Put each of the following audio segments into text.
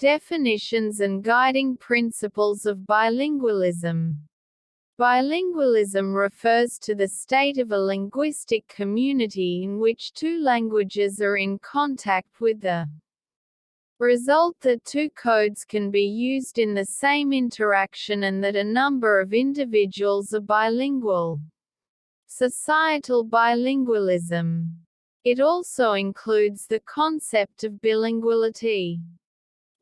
Definitions and guiding principles of bilingualism. Bilingualism refers to the state of a linguistic community in which two languages are in contact with the result that two codes can be used in the same interaction and that a number of individuals are bilingual. Societal bilingualism. It also includes the concept of bilinguality.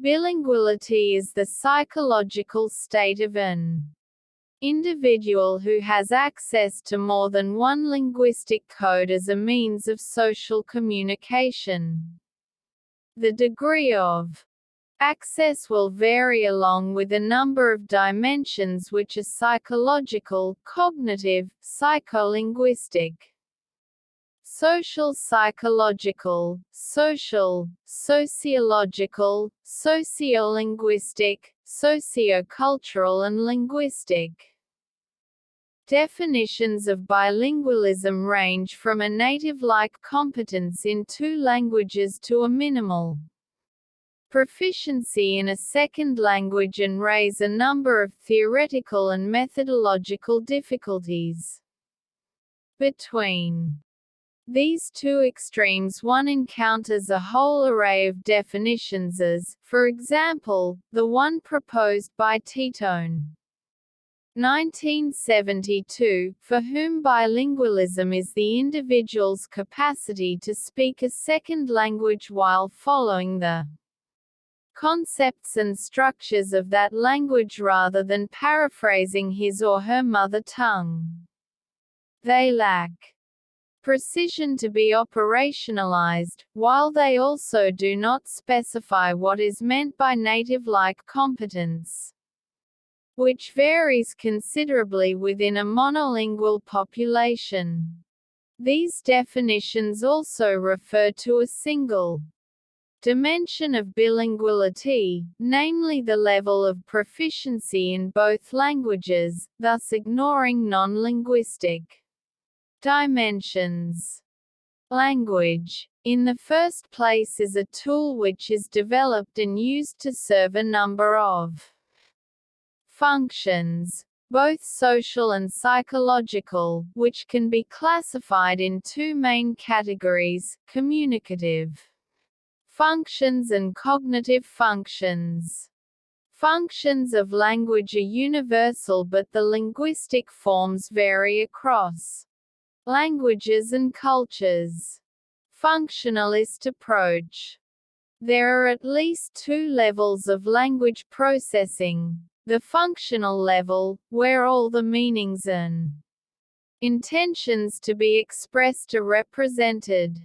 Bilinguality is the psychological state of an individual who has access to more than one linguistic code as a means of social communication. The degree of access will vary along with a number of dimensions which are psychological, cognitive, psycholinguistic, social psychological, social, sociological, sociolinguistic, sociocultural and linguistic. Definitions of bilingualism range from a native-like competence in two languages to a minimal proficiency in a second language and raise a number of theoretical and methodological difficulties. Between these two extremes one encounters a whole array of definitions as, for example, the one proposed by Titone, 1972, for whom bilingualism is the individual's capacity to speak a second language while following the concepts and structures of that language rather than paraphrasing his or her mother tongue. They lack precision to be operationalized, while they also do not specify what is meant by native-like competence, which varies considerably within a monolingual population. These definitions also refer to a single dimension of bilinguality, namely the level of proficiency in both languages, thus ignoring non-linguistic dimensions. Language, in the first place, is a tool which is developed and used to serve a number of functions, both social and psychological, which can be classified in two main categories: communicative functions and cognitive functions. Functions of language are universal, but the linguistic forms vary across languages and cultures. Functionalist approach. There are at least two levels of language processing: the functional level, where all the meanings and intentions to be expressed are represented,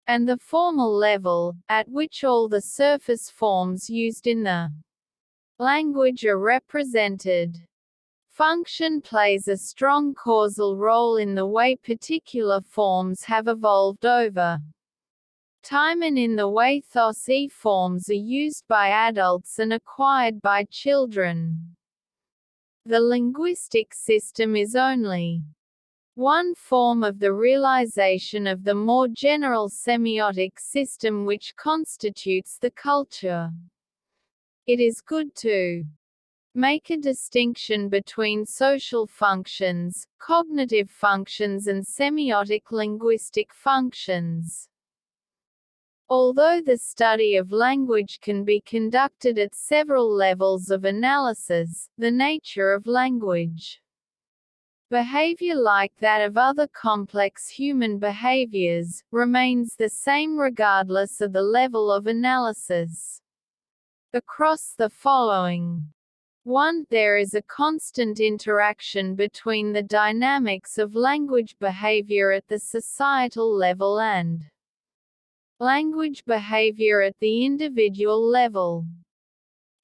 and the formal level, at which all the surface forms used in the language are represented. Function plays a strong causal role in the way particular forms have evolved over time and in the way those forms are used by adults and acquired by children. The linguistic system is only one form of the realization of the more general semiotic system which constitutes the culture. It is good to make a distinction between social functions, cognitive functions and semiotic linguistic functions. Although the study of language can be conducted at several levels of analysis, the nature of language behavior, like that of other complex human behaviors, remains the same regardless of the level of analysis. Across the following 1. There is a constant interaction between the dynamics of language behavior at the societal level and language behavior at the individual level.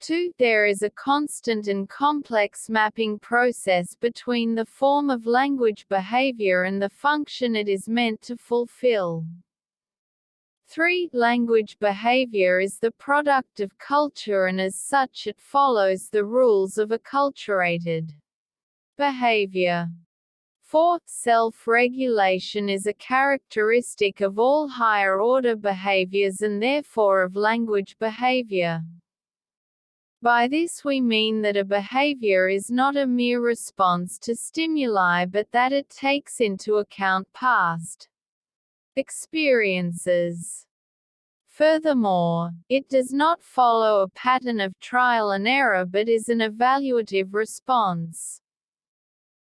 2. There is a constant and complex mapping process between the form of language behavior and the function it is meant to fulfill. 3. Language behavior is the product of culture, and as such it follows the rules of acculturated behavior. 4. Self-regulation is a characteristic of all higher-order behaviors and therefore of language behavior. By this we mean that a behavior is not a mere response to stimuli but that it takes into account past experiences. Furthermore, it does not follow a pattern of trial and error but is an evaluative response,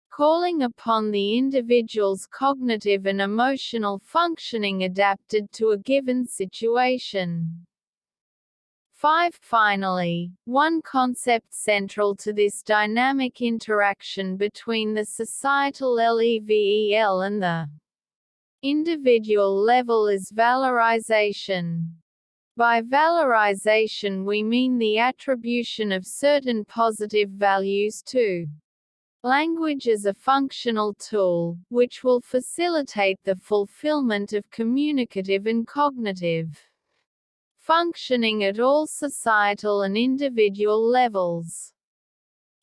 calling upon the individual's cognitive and emotional functioning adapted to a given situation. 5. Finally, one concept central to this dynamic interaction between the societal level and the individual level is valorization. By valorization we mean the attribution of certain positive values to language as a functional tool, which will facilitate the fulfillment of communicative and cognitive functioning at all societal and individual levels.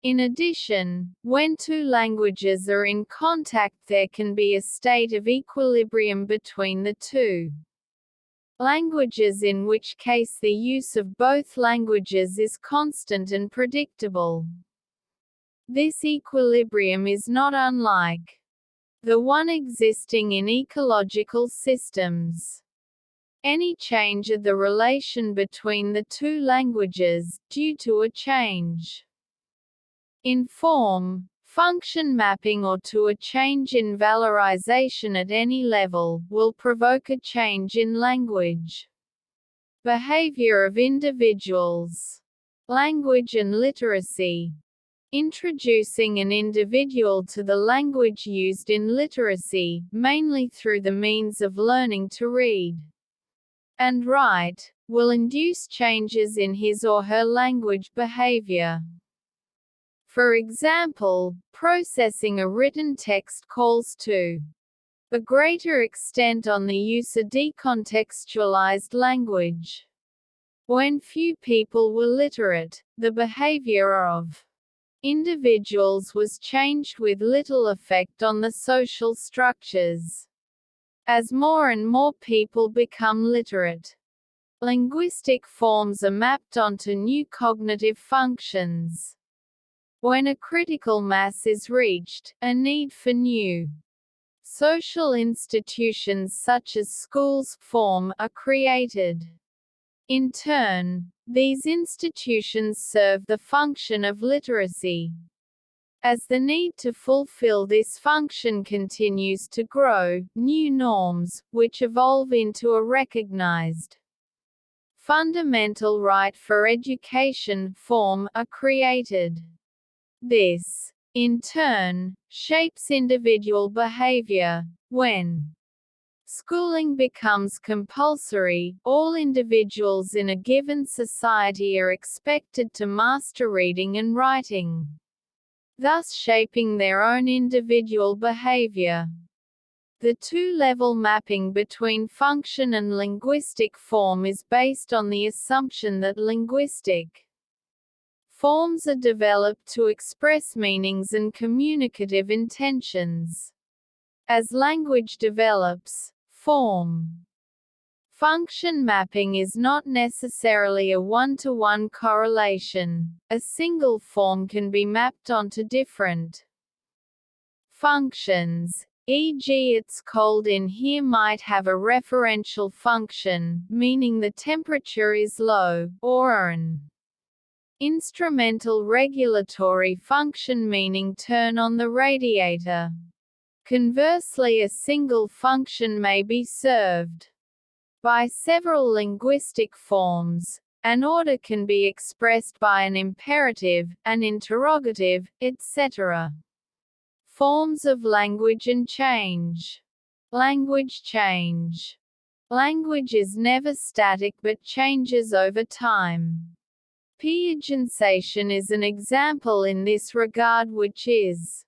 In addition, when two languages are in contact there can be a state of equilibrium between the two languages, in which case the use of both languages is constant and predictable. This equilibrium is not unlike the one existing in ecological systems. Any change of the relation between the two languages, due to a change in form, function mapping or to a change in valorization at any level, will provoke a change in language behavior of individuals. Language and literacy. Introducing an individual to the language used in literacy, mainly through the means of learning to read and write, will induce changes in his or her language behavior. For example, processing a written text calls to a greater extent on the use of decontextualized language. When few people were literate, the behavior of individuals was changed with little effect on the social structures. As more and more people become literate, linguistic forms are mapped onto new cognitive functions. When a critical mass is reached, a need for new social institutions such as schools are created. In turn, these institutions serve the function of literacy. As the need to fulfill this function continues to grow, new norms, which evolve into a recognized fundamental right for education, are created. This, in turn, shapes individual behavior. When schooling becomes compulsory, all individuals in a given society are expected to master reading and writing, thus shaping their own individual behavior. The two-level mapping between function and linguistic form is based on the assumption that linguistic forms are developed to express meanings and communicative intentions. As language develops, function mapping is not necessarily a one-to-one correlation. A single form can be mapped onto different functions, e.g. it's cold in here might have a referential function, meaning the temperature is low, or an instrumental regulatory function meaning turn on the radiator. Conversely, a single function may be served by several linguistic forms. An order can be expressed by an imperative, an interrogative, etc. Forms of language and change. Language change. Language is never static but changes over time. Pidginisation is an example in this regard, which is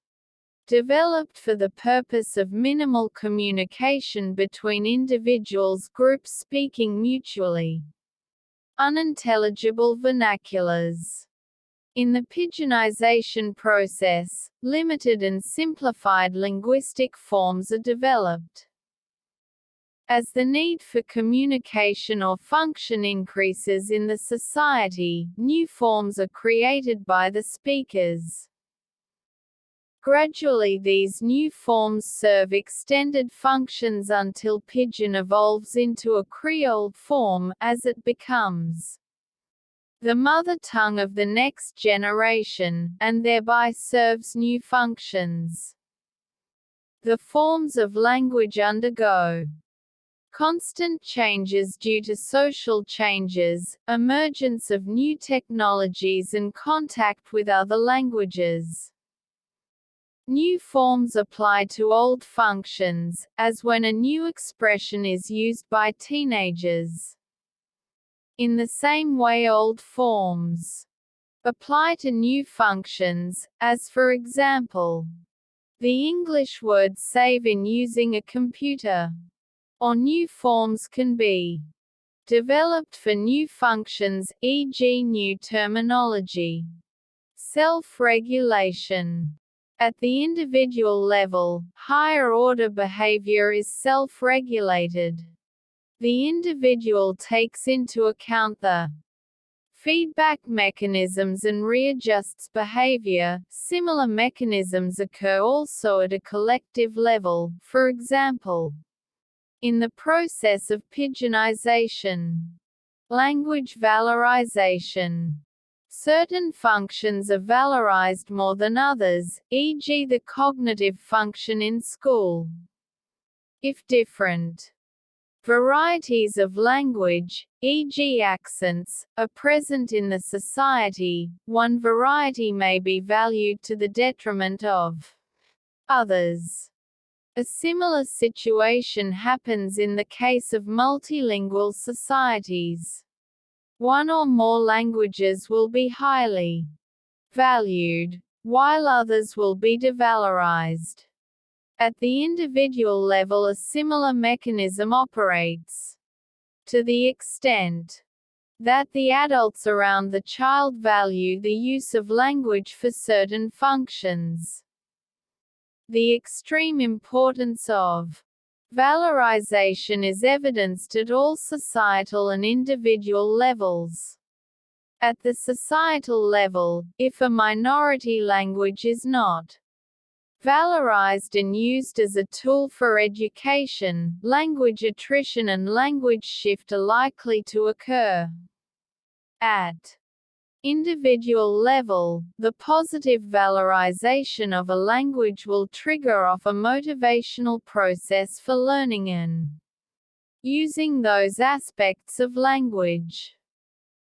developed for the purpose of minimal communication between individuals, groups speaking mutually unintelligible vernaculars. In the pidginization process, limited and simplified linguistic forms are developed. As the need for communication or function increases in the society, new forms are created by the speakers. Gradually these new forms serve extended functions until Pidgin evolves into a Creole form, as it becomes the mother tongue of the next generation, and thereby serves new functions. The forms of language undergo constant changes due to social changes, emergence of new technologies and contact with other languages. New forms apply to old functions, as when a new expression is used by teenagers. In the same way old forms apply to new functions, as for example, the English word save in using a computer. Or new forms can be developed for new functions, e.g. new terminology. Self-regulation. At the individual level, higher-order behavior is self-regulated. The individual takes into account the feedback mechanisms and readjusts behavior. Similar mechanisms occur also at a collective level, for example, in the process of pidginization. Language valorization. Certain functions are valorized more than others, e.g. the cognitive function in school. If different varieties of language, e.g. accents, are present in the society, one variety may be valued to the detriment of others. A similar situation happens in the case of multilingual societies. One or more languages will be highly valued, while others will be devalorized. At the individual level a similar mechanism operates. To the extent that the adults around the child value the use of language for certain functions, the extreme importance of valorization is evidenced at all societal and individual levels. At the societal level, if a minority language is not valorized and used as a tool for education, language attrition and language shift are likely to occur. At individual level, the positive valorization of a language will trigger off a motivational process for learning and using those aspects of language.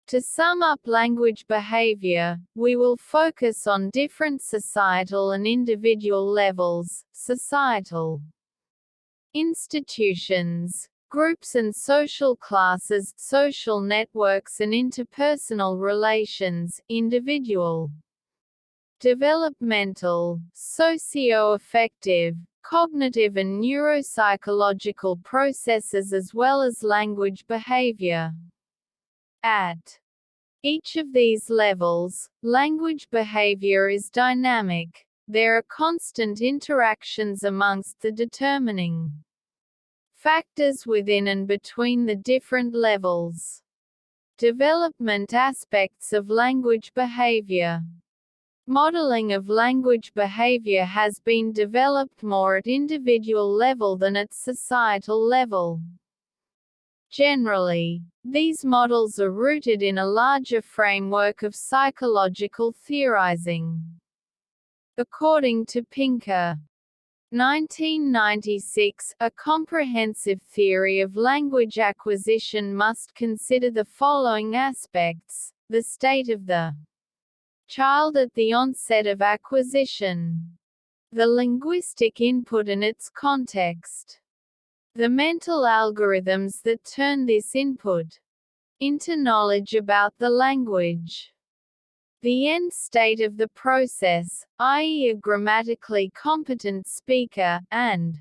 To sum up language behavior, we will focus on different societal and individual levels: societal institutions, groups and social classes, social networks and interpersonal relations, individual, developmental, socio-affective, cognitive and neuropsychological processes as well as language behavior. At each of these levels, language behavior is dynamic. There are constant interactions amongst the determining factors within and between the different levels. Development aspects of language behavior. Modeling of language behavior has been developed more at individual level than at societal level. Generally, these models are rooted in a larger framework of psychological theorizing. According to Pinker, 1996, a comprehensive theory of language acquisition must consider the following aspects: the state of the child at the onset of acquisition, the linguistic input and its context, the mental algorithms that turn this input into knowledge about the language, the end state of the process, i.e. a grammatically competent speaker, and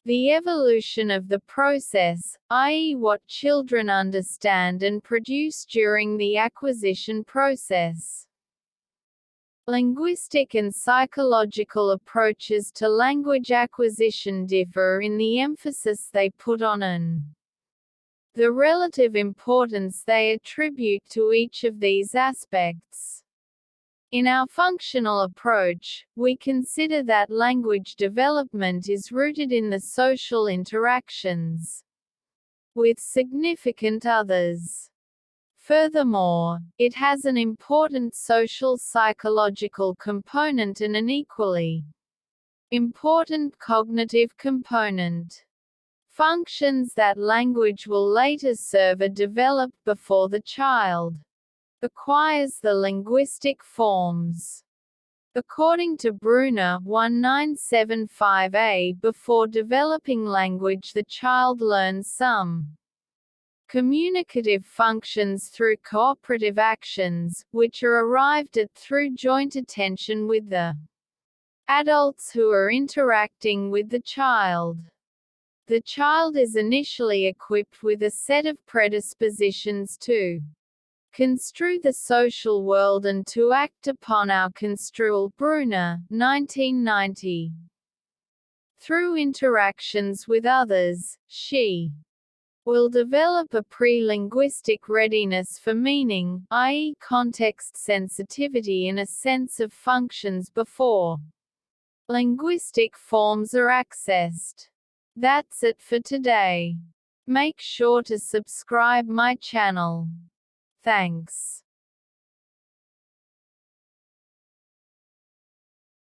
the evolution of the process, i.e. what children understand and produce during the acquisition process. Linguistic and psychological approaches to language acquisition differ in the emphasis they put on the relative importance they attribute to each of these aspects. In our functional approach, we consider that language development is rooted in the social interactions with significant others. Furthermore, it has an important social psychological component and an equally important cognitive component. Functions that language will later serve are developed before the child acquires the linguistic forms. According to Bruner 1975a, before developing language the child learns some communicative functions through cooperative actions, which are arrived at through joint attention with the adults who are interacting with the child. The child is initially equipped with a set of predispositions to construe the social world and to act upon our construal. Bruner, 1990. Through interactions with others, she will develop a pre-linguistic readiness for meaning, i.e. context sensitivity and a sense of functions before linguistic forms are accessed. That's it for today. Make sure to subscribe my channel. Thanks.